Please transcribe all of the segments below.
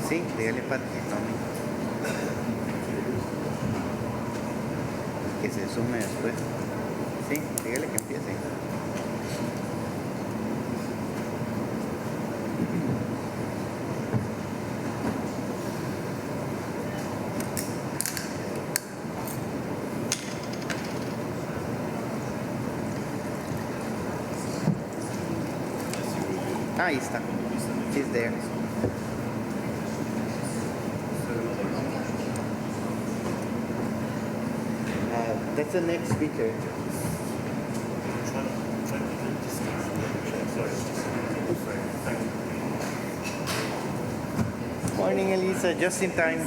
Sí, dígale para que tome. Que se sume después. Sí, dígale que empiece. Ahí está. He's there. That's the next speaker. Morning, Elisa. Just in time.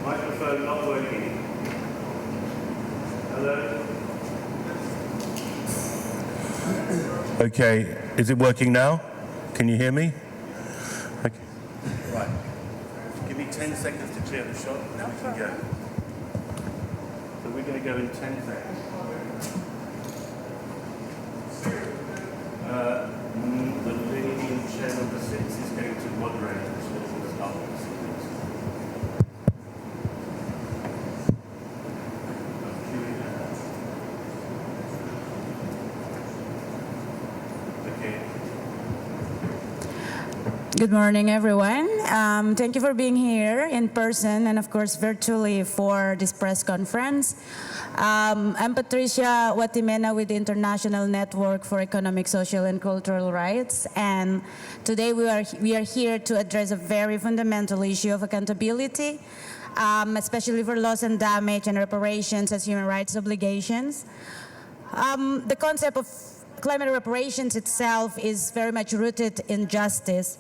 Microphone not working. Hello? Okay, is it working now? Can you hear me? Okay. Right. Give me 10 seconds to clear the shot, and then we can go. So we're going to go in 10 seconds. The lady in chair number 6 is going to moderate the start of the sequence. Good morning, everyone. Thank you for being here in person and, of course, virtually for this press conference. I'm Patricia Watimena with the International Network for Economic, Social, and Cultural Rights, and today we are here to address a very fundamental issue of accountability, especially for loss and damage and reparations as human rights obligations. The concept of climate reparations itself is very much rooted in justice.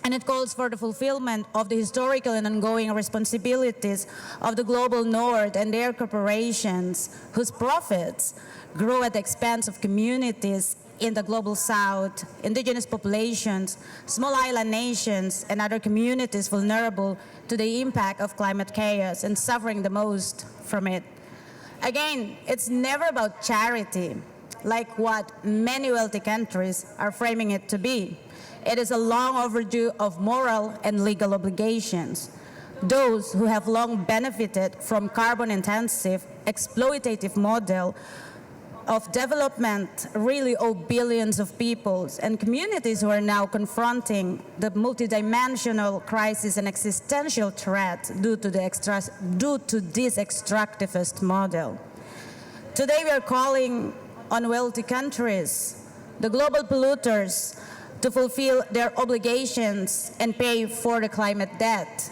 And it calls for the fulfillment of the historical and ongoing responsibilities of the global north and their corporations, whose profits grow at the expense of communities in the global south, indigenous populations, small island nations, and other communities vulnerable to the impact of climate chaos and suffering the most from it. Again, it's never about charity, like what many wealthy countries are framing it to be. It is a long overdue of moral and legal obligations. Those who have long benefited from carbon-intensive, exploitative model of development really owe billions of peoples and communities who are now confronting the multidimensional crisis and existential threat due to this extractivist model. Today we are calling on wealthy countries, the global polluters, to fulfill their obligations and pay for the climate debt.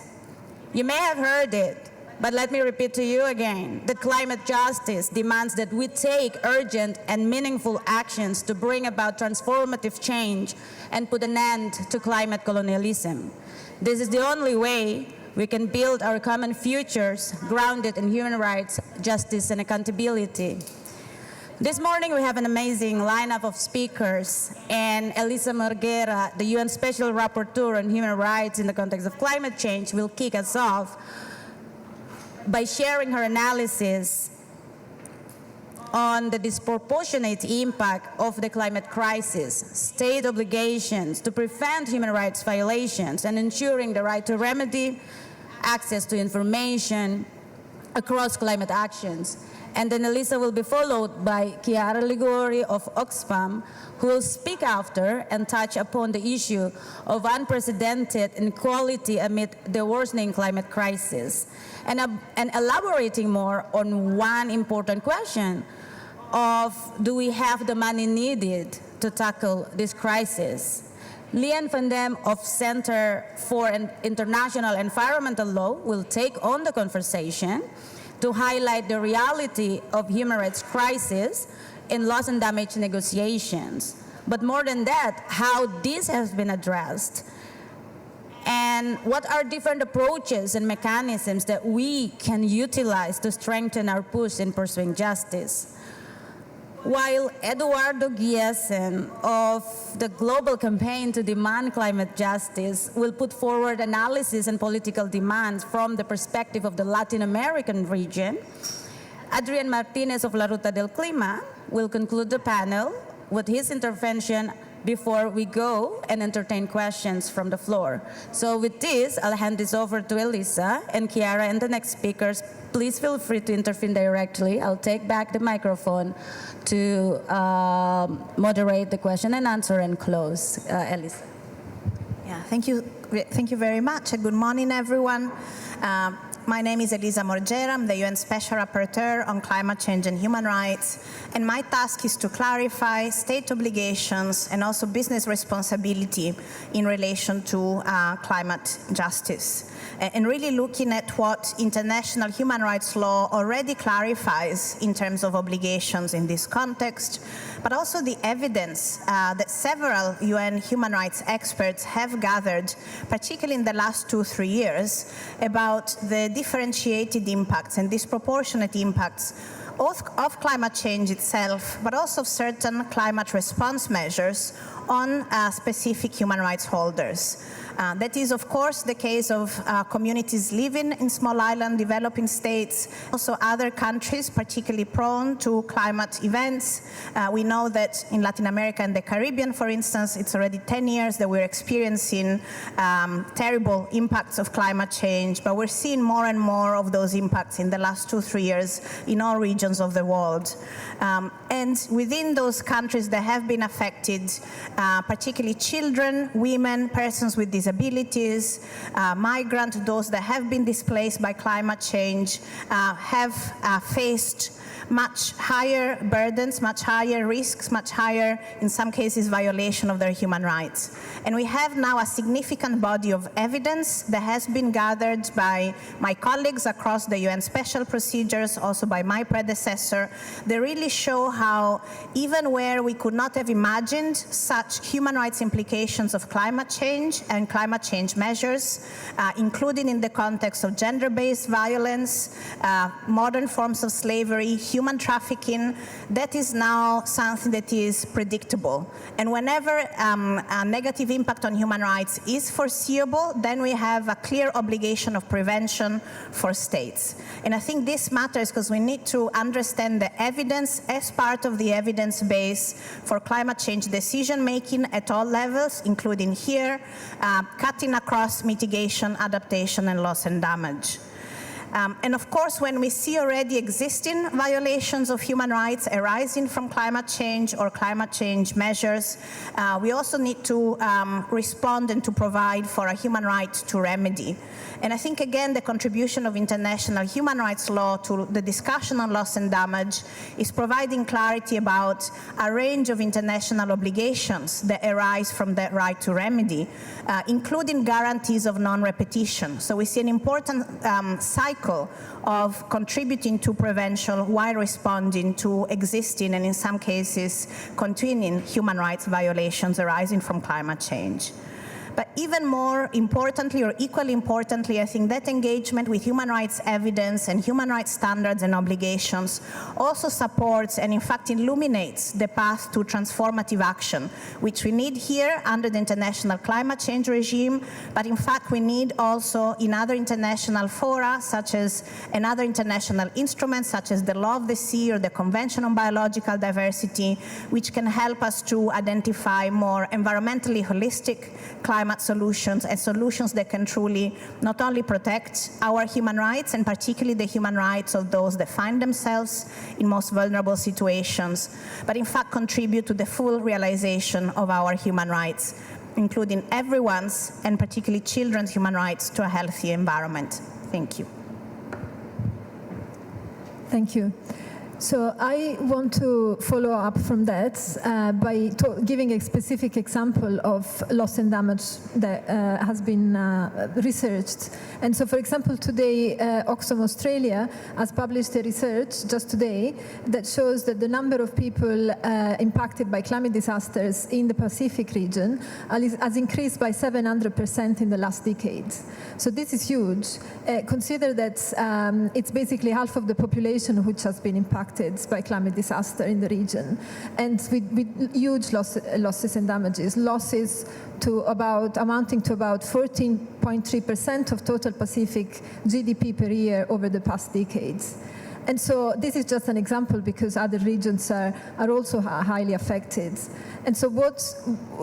You may have heard it, but let me repeat to you again that climate justice demands that we take urgent and meaningful actions to bring about transformative change and put an end to climate colonialism. This is the only way we can build our common futures grounded in human rights, justice, and accountability. This morning we have an amazing lineup of speakers, and Elisa Morguera, the UN Special Rapporteur on Human Rights in the context of climate change, will kick us off by sharing her analysis on the disproportionate impact of the climate crisis, state obligations to prevent human rights violations, and ensuring the right to remedy, access to information across climate actions. And then Elisa will be followed by Chiara Ligori of Oxfam, who will speak after and touch upon the issue of unprecedented inequality amid the worsening climate crisis, and elaborating more on one important question of, do we have the money needed to tackle this crisis? Lian van Dem of Center for International Environmental Law will take on the conversation to highlight the reality of human rights crisis in loss and damage negotiations. But more than that, how this has been addressed, and what are different approaches and mechanisms that we can utilize to strengthen our push in pursuing justice. While Eduardo Giesen of the Global Campaign to Demand Climate Justice will put forward analysis and political demands from the perspective of the Latin American region, Adrian Martinez of La Ruta del Clima will conclude the panel with his intervention before we go and entertain questions from the floor. So with this, I'll hand this over to Elisa and Chiara and the next speakers. Please feel free to intervene directly. I'll take back the microphone to moderate the question and answer and close. Elisa. Yeah, thank you very much. Good morning, everyone. My name is Elisa Morguera. I'm the UN Special Rapporteur on Climate Change and Human Rights, and my task is to clarify state obligations and also business responsibility in relation to climate justice, and really looking at what international human rights law already clarifies in terms of obligations in this context, but also the evidence that several UN human rights experts have gathered, particularly in the last 2-3 years, about the differentiated impacts and disproportionate impacts of climate change itself, but also of certain climate response measures on specific human rights holders. That is, of course, the case of communities living in small island developing states, also other countries particularly prone to climate events. We know that in Latin America and the Caribbean, for instance, it's already 10 years that we're experiencing terrible impacts of climate change, but we're seeing more and more of those impacts in the last 2-3 years in all regions of the world. And within those countries that have been affected, particularly children, women, persons with disabilities, migrants, those that have been displaced by climate change, have faced much higher burdens, much higher risks, much higher, in some cases, violation of their human rights. And we have now a significant body of evidence that has been gathered by my colleagues across the UN special procedures, also by my predecessor. They really show how even where we could not have imagined such human rights implications of climate change and climate change measures, including in the context of gender-based violence, modern forms of slavery, human trafficking, that is now something that is predictable. And whenever a negative impact on human rights is foreseeable, then we have a clear obligation of prevention for states. And I think this matters because we need to understand the evidence as part of the evidence base for climate change decision-making at all levels, including here, cutting across mitigation, adaptation, and loss and damage. And of course, when we see already existing violations of human rights arising from climate change or climate change measures, we also need to respond and to provide for a human right to remedy. And I think, again, the contribution of international human rights law to the discussion on loss and damage is providing clarity about a range of international obligations that arise from that right to remedy, including guarantees of non-repetition. So we see an important cycle of contributing to prevention while responding to existing and, in some cases, continuing human rights violations arising from climate change. But even more importantly, or equally importantly, I think that engagement with human rights evidence and human rights standards and obligations also supports and in fact illuminates the path to transformative action, which we need here under the international climate change regime, but in fact we need also in other international fora, such as another international instruments such as the Law of the Sea or the Convention on Biological Diversity, which can help us to identify more environmentally holistic climate solutions and solutions that can truly not only protect our human rights and particularly the human rights of those that find themselves in most vulnerable situations, but in fact contribute to the full realization of our human rights, including everyone's and particularly children's human rights to a healthy environment. Thank you. Thank you. So I want to follow up from that by giving a specific example of loss and damage that has been researched. And so, for example, today, Oxfam Australia has published a research just today that shows that the number of people impacted by climate disasters in the Pacific region has increased by 700% in the last decade. So this is huge. Consider that it's basically half of the population which has been impacted by climate disaster in the region, and with huge losses and damages, losses amounting to about 14.3% of total Pacific GDP per year over the past decades. And so this is just an example because other regions are also highly affected. And so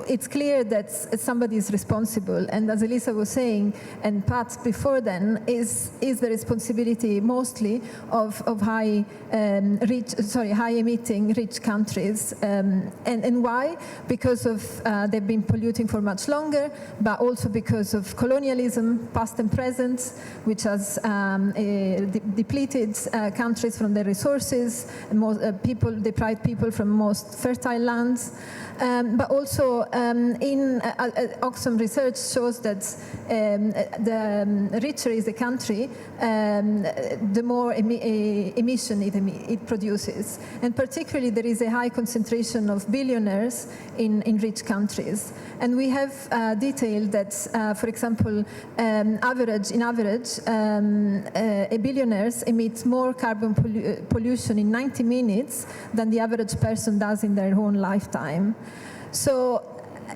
it's clear that somebody is responsible. And as Elisa was saying, and Pat before then, is the responsibility mostly of high emitting rich countries. And why? Because of they've been polluting for much longer, but also because of colonialism, past and present, which has depleted countries from their resources, deprived people from most fertile lands. But also Oxfam research shows that the richer is a country, the more emission it produces. And particularly there is a high concentration of billionaires in rich countries. And we have detailed that, for example, billionaires emit more carbon pollution in 90 minutes than the average person does in their own lifetime. So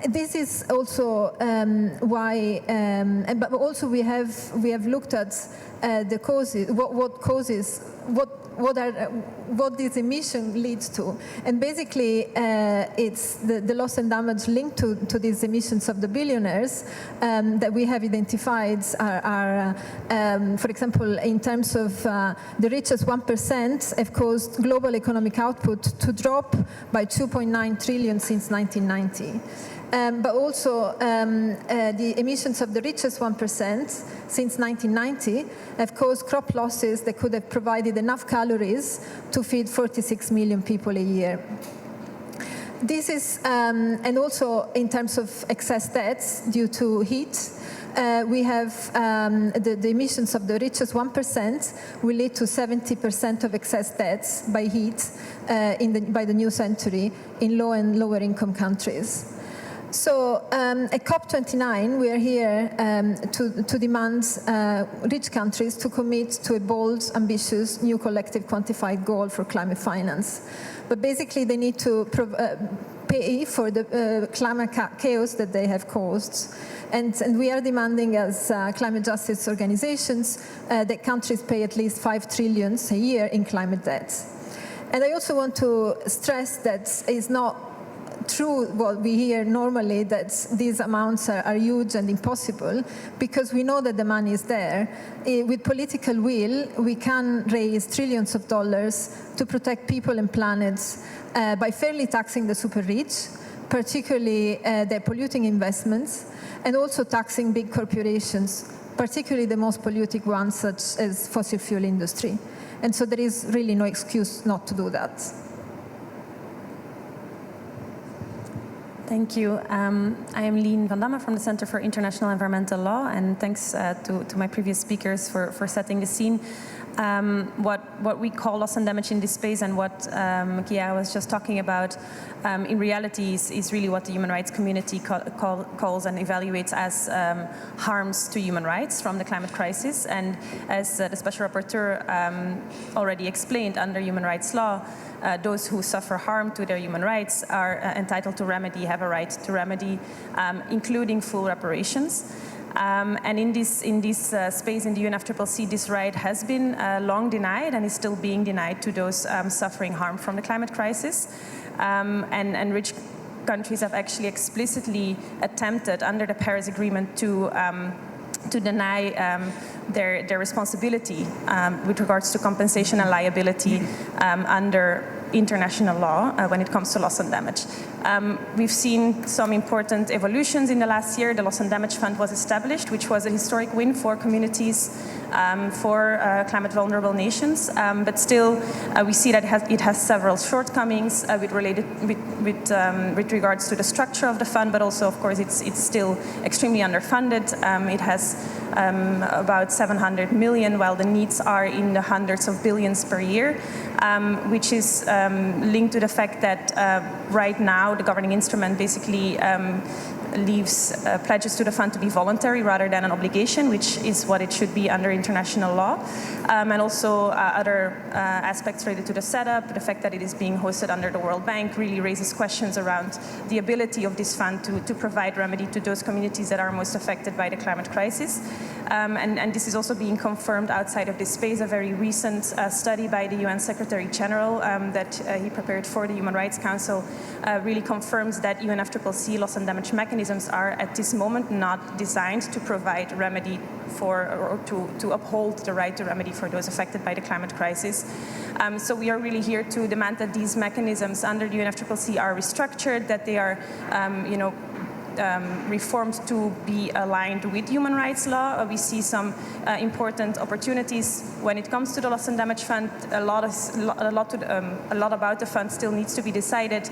this is also why, but also we have looked at the causes, what this emission leads to, and basically it's the loss and damage linked to these emissions of the billionaires that we have identified are for example, in terms of the richest 1% have caused global economic output to drop by 2.9 trillion since 1990. But also the emissions of the richest 1% since 1990 have caused crop losses that could have provided enough calories to feed 46 million people a year. This is, and also in terms of excess deaths due to heat, we have the emissions of the richest 1% will lead to 70% of excess deaths by heat by the new century in low and lower income countries. So at COP29, we are here to demand rich countries to commit to a bold, ambitious, new collective quantified goal for climate finance. But basically, they need to pay for the climate chaos that they have caused. And we are demanding as climate justice organizations that countries pay at least 5 trillion a year in climate debt. And I also want to stress that it's not true what we hear normally, that these amounts are huge and impossible, because we know that the money is there. With political will, we can raise trillions of dollars to protect people and planets by fairly taxing the super rich, particularly their polluting investments, and also taxing big corporations, particularly the most polluting ones, such as fossil fuel industry. And so there is really no excuse not to do that. Thank you. I am Lien van Damme from the Center for International Environmental Law, and thanks to my previous speakers for setting the scene. what we call loss and damage in this space and what Gia was just talking about in reality is really what the human rights community calls and evaluates as harms to human rights from the climate crisis. And as the Special Rapporteur already explained, under human rights law, those who suffer harm to their human rights are entitled to remedy, have a right to remedy, including full reparations. And in this space in the UNFCCC, this right has been long denied and is still being denied to those suffering harm from the climate crisis. And rich countries have actually explicitly attempted under the Paris Agreement to deny their responsibility with regards to compensation and liability under international law when it comes to loss and damage. We've seen some important evolutions in the last year. The Loss and Damage Fund was established, which was a historic win for communities, for climate vulnerable nations. But still, we see that it has several shortcomings with regards to the structure of the fund, but also, of course, it's still extremely underfunded. It has about 700 million, while the needs are in the hundreds of billions per year, which is linked to the fact that right now the governing instrument basically leaves pledges to the fund to be voluntary rather than an obligation, which is what it should be under international law. And also other aspects related to the setup, the fact that it is being hosted under the World Bank really raises questions around the ability of this fund to provide remedy to those communities that are most affected by the climate crisis. And this is also being confirmed outside of this space. A very recent study by the UN Secretary General that he prepared for the Human Rights Council really confirms that UNFCCC loss and damage mechanisms are at this moment not designed to provide remedy for or to uphold the right to remedy for those affected by the climate crisis. So we are really here to demand that these mechanisms under the UNFCCC are restructured, that they are reformed to be aligned with human rights law. We see some important opportunities when it comes to the Loss and Damage Fund. A lot about the fund still needs to be decided.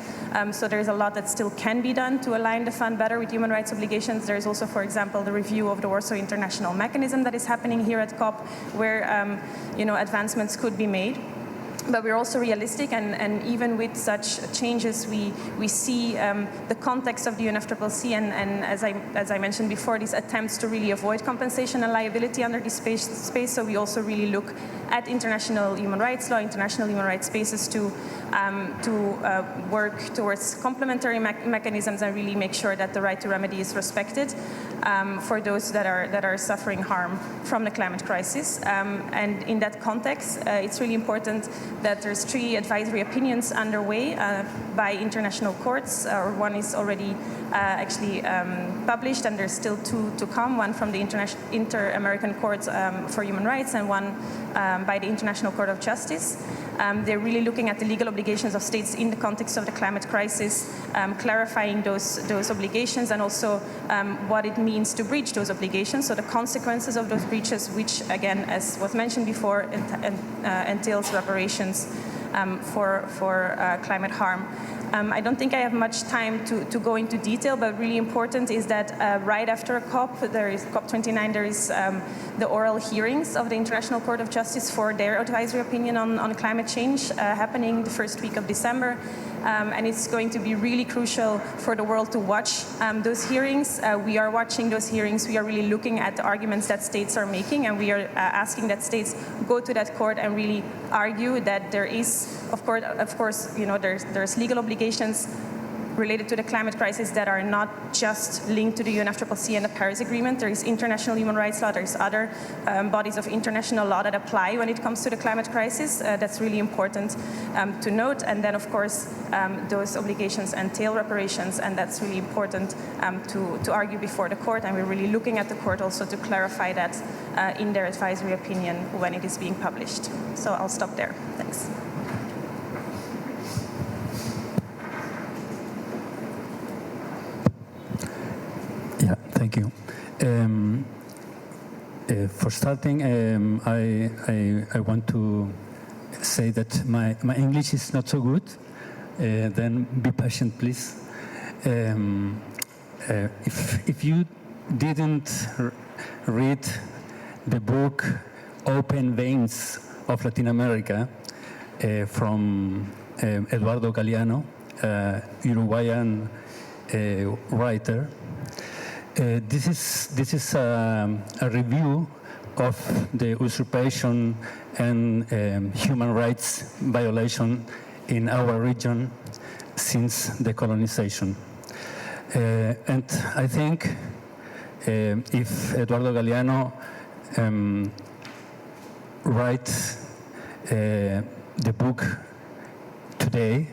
So there is a lot that still can be done to align the fund better with human rights obligations. There is also, for example, the review of the Warsaw International Mechanism that is happening here at COP, where advancements could be made. But we're also realistic, and even with such changes, we see the context of the UNFCCC, and as I mentioned before, these attempts to really avoid compensation and liability under this space. So we also really look at international human rights law, international human rights spaces to work towards complementary mechanisms and really make sure that the right to remedy is respected for those that are suffering harm from the climate crisis. And in that context, it's really important that there's 3 advisory opinions underway by international courts. One is already actually published, and there's still 2 to come, one from the Inter-American Court for Human Rights and one by the International Court of Justice. They're really looking at the legal obligations of states in the context of the climate crisis, clarifying those obligations, and also what it means to breach those obligations, so the consequences of those breaches, which again, as was mentioned before, entails reparations for climate harm. I don't think I have much time to go into detail, but really important is that right after COP, there is COP29, there is the oral hearings of the International Court of Justice for their advisory opinion on climate change happening the first week of December. And it's going to be really crucial for the world to watch those hearings. We are watching those hearings. We are really looking at the arguments that states are making, and we are asking that states go to that court and really argue that there is, of course, there's legal obligations related to the climate crisis that are not just linked to the UNFCCC and the Paris Agreement. There is international human rights law. There's other bodies of international law that apply when it comes to the climate crisis. That's really important to note. And then, of course, those obligations entail reparations, and that's really important to argue before the court. And we're really looking at the court also to clarify that in their advisory opinion when it is being published. So I'll stop there. Thanks. Thank you. For starting, I want to say that my English is not so good. Then be patient, please. If you didn't read the book Open Veins of Latin America from Eduardo Galeano, Uruguayan writer. This is a review of the usurpation and human rights violation in our region since the colonization. And I think if Eduardo Galeano writes the book today,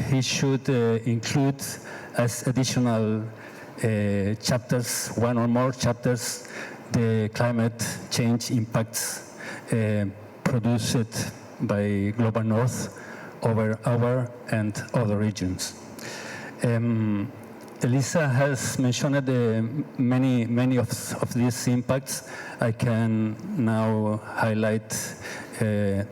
he should include as additional chapters, one or more chapters, the climate change impacts produced by Global North over our and other regions. Elisa has mentioned many of these impacts. I can now highlight the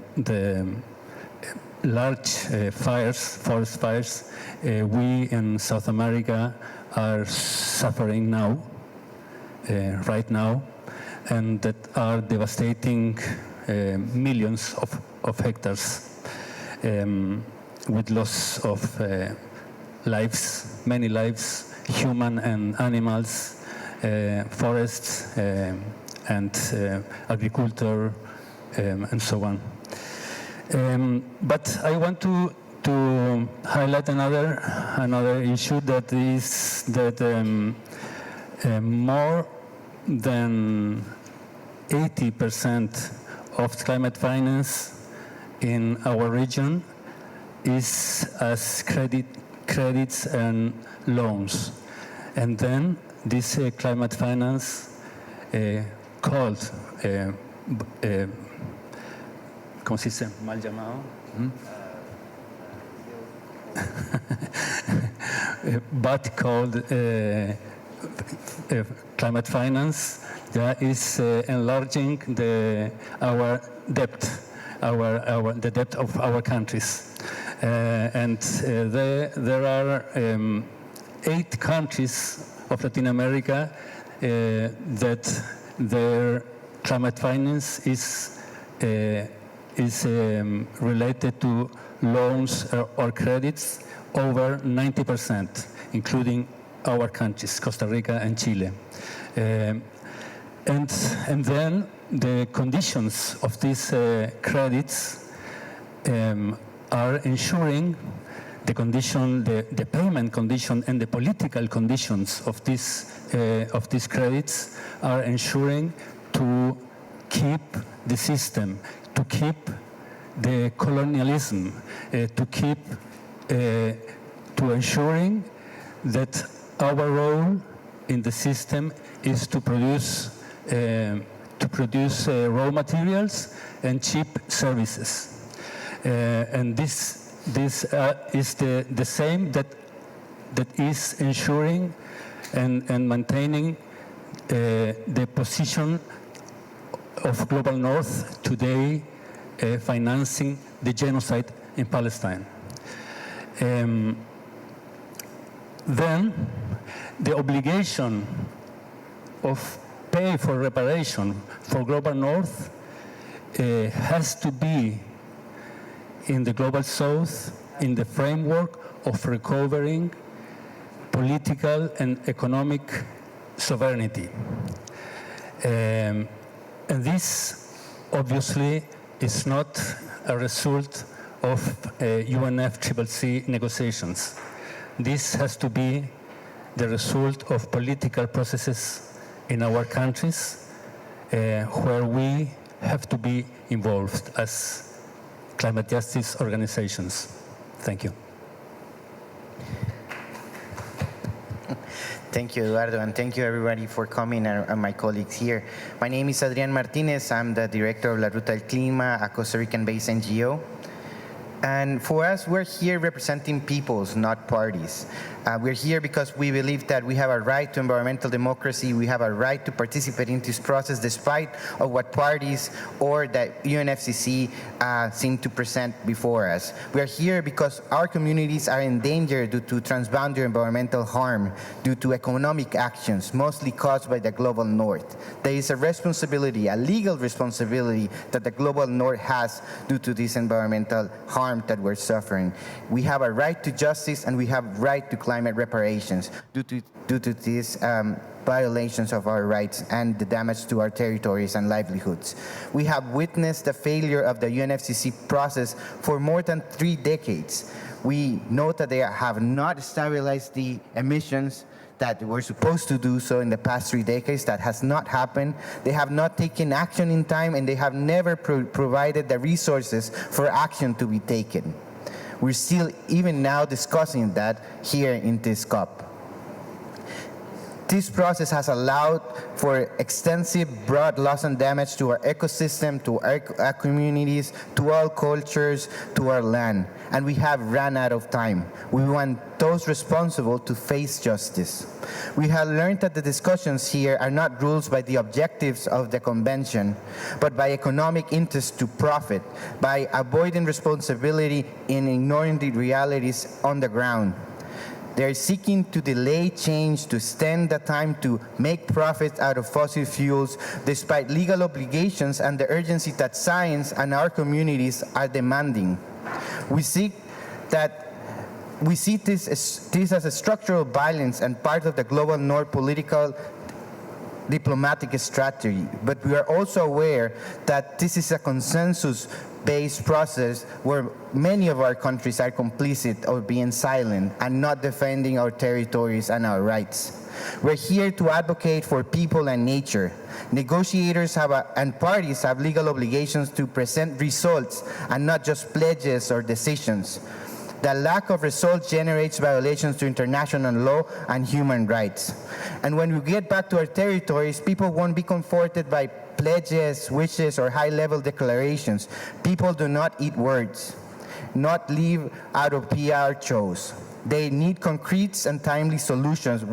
large forest fires we in South America are suffering now, right now, and that are devastating millions of hectares with loss of lives, many lives, human and animals, forests and agriculture and so on. But I want to highlight another issue, that is that more than 80% of climate finance in our region is as credits and loans. And then this climate finance called, ¿cómo se dice? Mal llamado. But called climate finance, is enlarging our debt, the debt of our countries. And there are 8 countries of Latin America that their climate finance is related to loans or credits over 90%, including our countries, Costa Rica and Chile. And then the conditions of these credits are ensuring the condition, the payment condition and the political conditions of these credits are ensuring to keep the system, to keep the colonialism, to ensuring that our role in the system is to produce raw materials and cheap services, and this is the same that is ensuring and maintaining the position of Global North today, financing the genocide in Palestine. Then the obligation of pay for reparation for Global North has to be in the Global South in the framework of recovering political and economic sovereignty. And this obviously is not a result of UNFCCC negotiations. This has to be the result of political processes in our countries where we have to be involved as climate justice organizations. Thank you. Thank you, Eduardo, and thank you everybody for coming and my colleagues here. My name is Adrian Martinez. I'm the director of La Ruta del Clima, a Costa Rican-based NGO. And for us, we're here representing peoples, not parties. We're here because we believe that we have a right to environmental democracy. We have a right to participate in this process despite of what parties or the UNFCCC seem to present before us. We are here because our communities are in danger due to transboundary environmental harm, due to economic actions, mostly caused by the global north. There is a responsibility, a legal responsibility that the global north has due to this environmental harm that we're suffering. We have a right to justice and we have right to climate reparations due to these violations of our rights and the damage to our territories and livelihoods. We have witnessed the failure of the UNFCCC process for more than 3 decades. We know that they have not stabilized the emissions that were supposed to do so in the past 3 decades. That has not happened. They have not taken action in time, and they have never provided the resources for action to be taken. We're still even now discussing that here in this COP. This process has allowed for extensive, broad loss and damage to our ecosystem, to our communities, to all cultures, to our land. And we have run out of time. We want those responsible to face justice. We have learned that the discussions here are not ruled by the objectives of the convention, but by economic interest to profit, by avoiding responsibility and ignoring the realities on the ground. They're seeking to delay change, to extend the time to make profits out of fossil fuels, despite legal obligations and the urgency that science and our communities are demanding. We see this as a structural violence and part of the global north political diplomatic strategy, but we are also aware that this is a consensus-based process where many of our countries are complicit or being silent and not defending our territories and our rights. We're here to advocate for people and nature. Negotiators and parties have legal obligations to present results and not just pledges or decisions. The lack of results generates violations to international law and human rights. And when we get back to our territories, people won't be comforted by pledges, wishes, or high-level declarations. People do not eat words, not live out of PR shows. They need concrete and timely solutions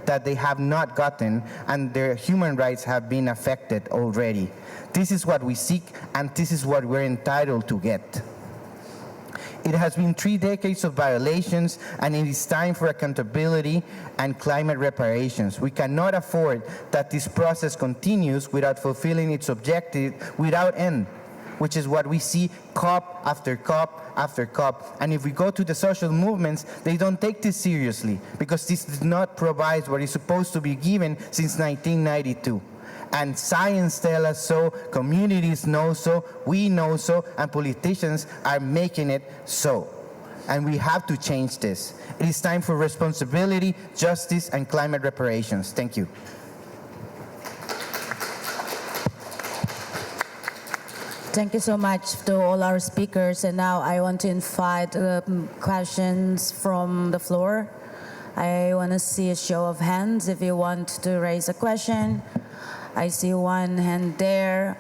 that they have not gotten, and their human rights have been affected already. This is what we seek, and this is what we're entitled to get. It has been 3 decades of violations, and it is time for accountability and climate reparations. We cannot afford that this process continues without fulfilling its objective without end, which is what we see COP after COP after COP. And if we go to the social movements, they don't take this seriously because this does not provide what is supposed to be given since 1992. And science tells us so, communities know so, we know so, and politicians are making it so. And we have to change this. It is time for responsibility, justice, and climate reparations. Thank you. Thank you so much to all our speakers. And now I want to invite questions from the floor. I want to see a show of hands if you want to raise a question. I see one hand there.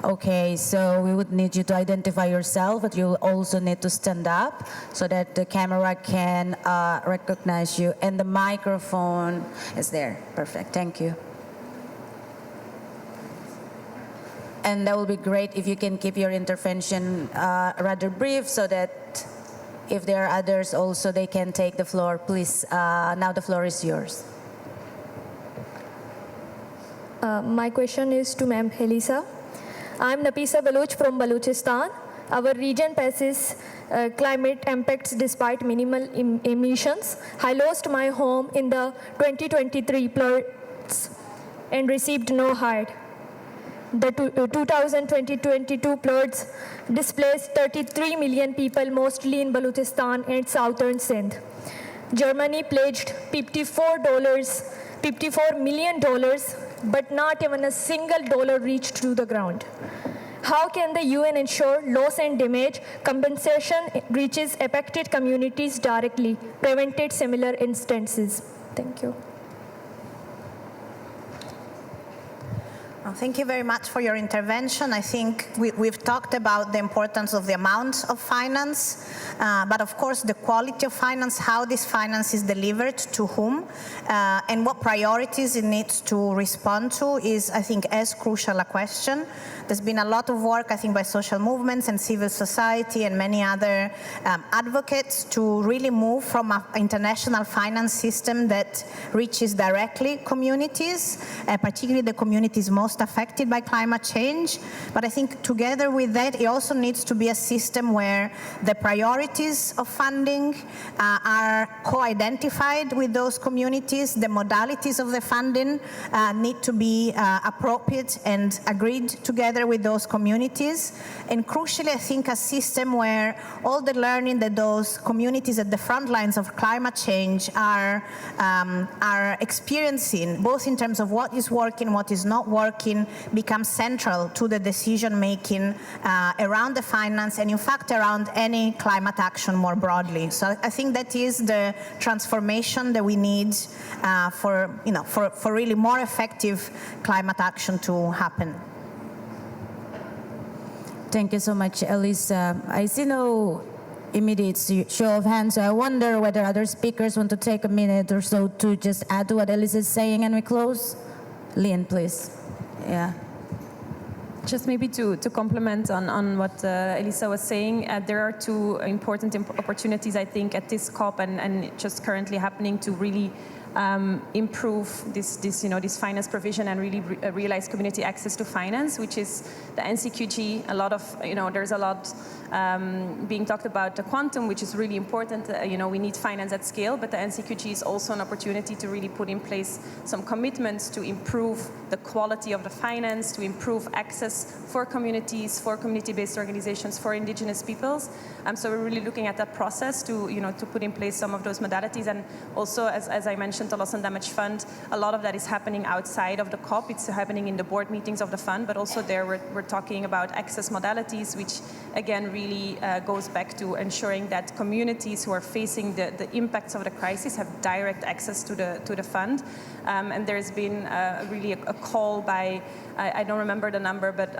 Okay, so we would need you to identify yourself, but you also need to stand up so that the camera can recognize you. And the microphone is there. Perfect, thank you. And that will be great if you can keep your intervention rather brief so that if there are others also, they can take the floor. Please, now the floor is yours. My question is to Ma'am Helisa. I'm Nafisa Baluch from Balochistan. Our region faces climate impacts despite minimal emissions. I lost my home in the 2023 floods and received no aid. The 2020-22 floods displaced 33 million people, mostly in Balochistan and southern Sindh. Germany pledged $54 million, but not even a single dollar reached to the ground. How can the UN ensure loss and damage compensation reaches affected communities directly, prevented similar instances? Thank you. Well, thank you very much for your intervention. I think we've talked about the importance of the amount of finance, but of course the quality of finance, how this finance is delivered to whom, and what priorities it needs to respond to is, I think, as crucial a question. There's been a lot of work, I think, by social movements and civil society and many other advocates to really move from an international finance system that reaches directly communities, particularly the communities most affected by climate change. But I think together with that, it also needs to be a system where the priorities of funding are co-identified with those communities. The modalities of the funding need to be appropriate and agreed together with those communities. And crucially, I think a system where all the learning that those communities at the front lines of climate change are experiencing, both in terms of what is working, what is not working, becomes central to the decision making around the finance and in fact around any climate action more broadly. So I think that is the transformation that we need for really more effective climate action to happen. Thank you so much, Elisa. I see no immediate show of hands, so I wonder whether other speakers want to take a minute or so to just add to what Elisa is saying and we close. Lian, please. Yeah. Just maybe to complement on what Elisa was saying, there are two important opportunities, I think, at this COP and just currently happening to really improve this finance provision and really realize community access to finance, which is the NCQG. A lot of, there's a lot being talked about the quantum, which is really important. We need finance at scale, but the NCQG is also an opportunity to really put in place some commitments to improve the quality of the finance, to improve access for communities, for community-based organizations, for indigenous peoples. So we're really looking at that process to put in place some of those modalities. And also, as I mentioned, the Loss and Damage Fund, a lot of that is happening outside of the COP. It's happening in the board meetings of the fund, but also there we're talking about access modalities, which again really goes back to ensuring that communities who are facing the impacts of the crisis have direct access to the fund. And there's been really a call by, I don't remember the number, but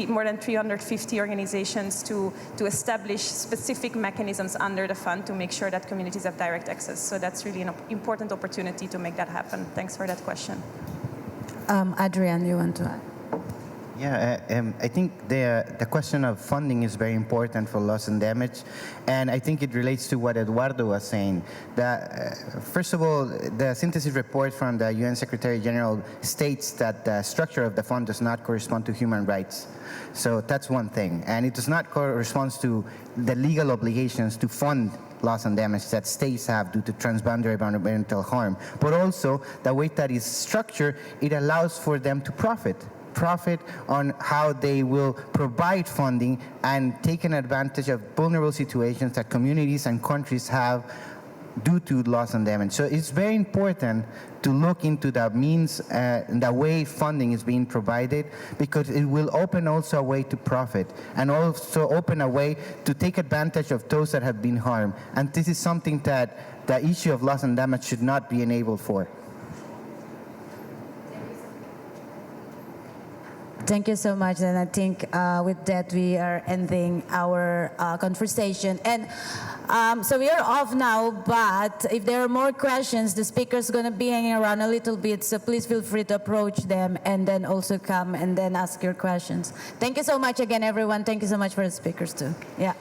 more than 350 organizations to establish specific mechanisms under the fund to make sure that communities have direct access. So that's really an important opportunity to make that happen. Thanks for that question. Adrian, you want to add? Yeah, I think the question of funding is very important for loss and damage, and I think it relates to what Eduardo was saying. That first of all, the synthesis report from the UN Secretary General states that the structure of the fund does not correspond to human rights. So that's one thing, and it does not correspond to the legal obligations to fund loss and damage that states have due to transboundary environmental harm. But also, the way that is structured, it allows for them to profit on how they will provide funding and take an advantage of vulnerable situations that communities and countries have due to loss and damage. So it's very important to look into the means and the way funding is being provided, because it will open also a way to profit and also open a way to take advantage of those that have been harmed. And this is something that the issue of loss and damage should not be enabled for. Thank you so much, and I think with that we are ending our conversation. And so we are off now, but if there are more questions, the speaker's going to be hanging around a little bit, so please feel free to approach them and then also come and then ask your questions. Thank you so much again, everyone. Thank you so much for the speakers too. Yeah.